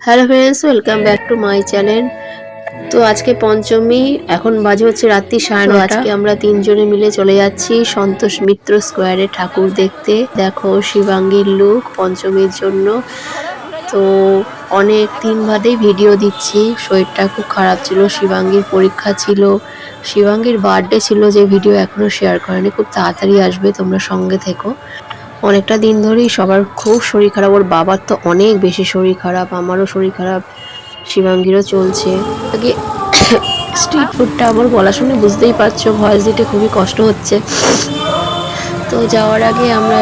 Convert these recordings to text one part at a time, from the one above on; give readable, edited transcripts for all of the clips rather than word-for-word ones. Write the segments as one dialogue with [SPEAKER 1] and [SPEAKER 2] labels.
[SPEAKER 1] Hello friends, welcome back to my channel. তো আজকে পঞ্চমী, এখন বাজে হচ্ছে রাত্রি 9:30। আজকে আমরা তিনজনে মিলে চলে যাচ্ছি সন্তোষ মিত্র স্কোয়ারে ঠাকুর দেখতে। দেখো শিবাঙ্গীর লুক পঞ্চমীর জন্য। তো অনেক দিন বাদেই ভিডিও দিচ্ছি, শরীরটা খুব খারাপ ছিল, শিবাঙ্গীর পরীক্ষা ছিল, শিবাঙ্গীর বার্থডে ছিল, যে ভিডিও এখনও শেয়ার করেনি। খুব তাড়াতাড়ি আসবে, তোমরা সঙ্গে থেকো। অনেকটা দিন ধরেই সবার খুব শরীর খারাপ, ওর বাবার তো অনেক বেশি শরীর খারাপ, আমারও শরীর খারাপ, শিবাঙ্গীরও চলছে। আগে স্ট্রিট ফুডটা আমার গলা শুনে বুঝতেই পারছো, ভয়েস দিতে খুবই কষ্ট হচ্ছে। তো যাওয়ার আগে আমরা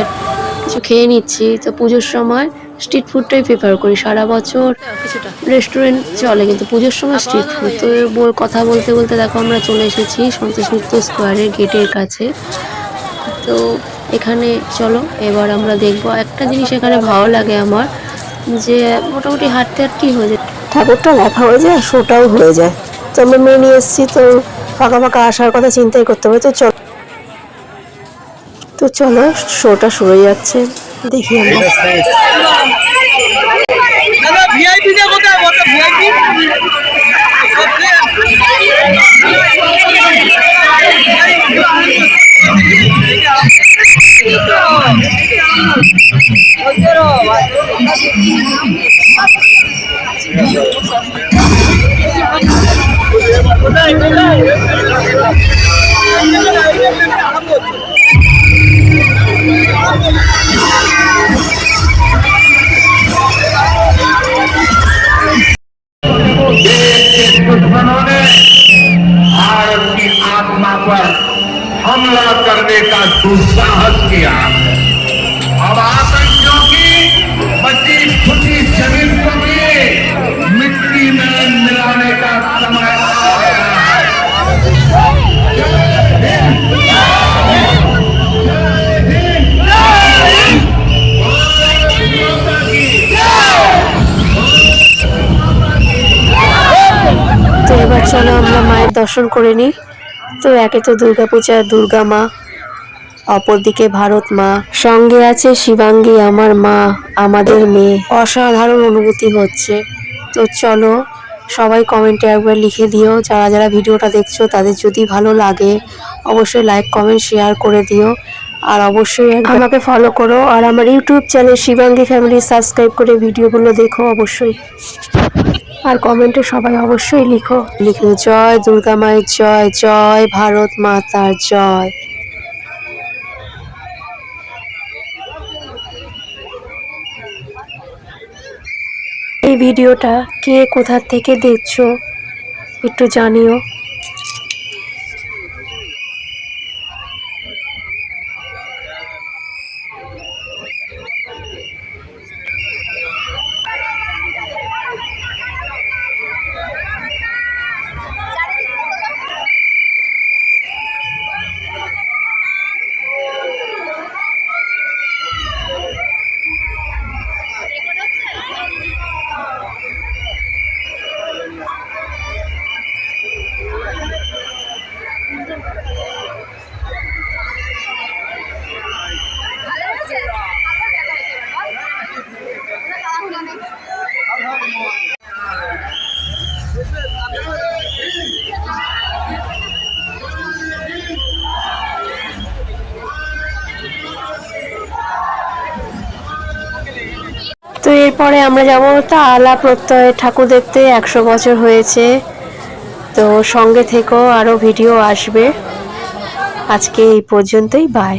[SPEAKER 1] কিছু খেয়ে নিচ্ছি। তো পুজোর সময় স্ট্রিট ফুডটাই প্রেফার করি, সারা বছর রেস্টুরেন্ট চলে কিন্তু পুজোর সময় স্ট্রিট ফুড। তো কথা বলতে বলতে দেখো আমরা চলে এসেছি সন্তোষ মিত্র স্কোয়ারের গেটের কাছে। তো এখানে চলো এবার আমরা দেখবো একটা জিনিস এখানে ভালো লাগে আমার, যে মোটামুটি হাঁটতে হাঁটতেই হয়ে যায়, ঠাকুরটা দেখা হয়ে যায়, শোটাও হয়ে যায়। তো আমরা মেয়ে নিয়ে এসেছি, তো ফাঁকা ফাঁকা আসার কথা চিন্তাই করতে হবে। তো চলো শোটা শুরু হয়ে যাচ্ছে, দেখি আমরা।
[SPEAKER 2] दुश्मनों ने भारत की आत्मा पर हमला करने का दुस्साहस किया। अब आतंकियों की बची खुची जमीन को भी मिट्टी में मिलाने का समय आ गया है।
[SPEAKER 1] তো এবার চলো আমরা মায়ের দর্শন করে নিই। তো একে তো দুর্গাপূজা, দুর্গা মা, অপরদিকে ভারত মা, সঙ্গে আছে শিবাঙ্গী আমার মা, আমাদের মেয়ে। অসাধারণ অনুভূতি হচ্ছে। তো চলো সবাই কমেন্টে একবার লিখে দিও, যারা যারা ভিডিওটা দেখছো তাদের যদি ভালো লাগে অবশ্যই লাইক কমেন্ট শেয়ার করে দিও। আর অবশ্যই আমাকে ফলো করো, আর আমার YouTube channel Shivangi family subscribe করে ভিডিওগুলো দেখো অবশ্যই। আর কমেন্টে সবাই অবশ্যই লিখো জয় দুর্গা মায়ের জয়, জয় ভারত মাতার জয়। এই ভিডিওটা কে কোথা থেকে দেখছো একটু জানিও। তো এরপরে আমরা যাবো তালা প্রত্যয় ঠাকুর দেখতে, 100 বছর হয়েছে। তো সঙ্গে থেকো, আরো ভিডিও আসবে। আজকে এই পর্যন্তই, বাই।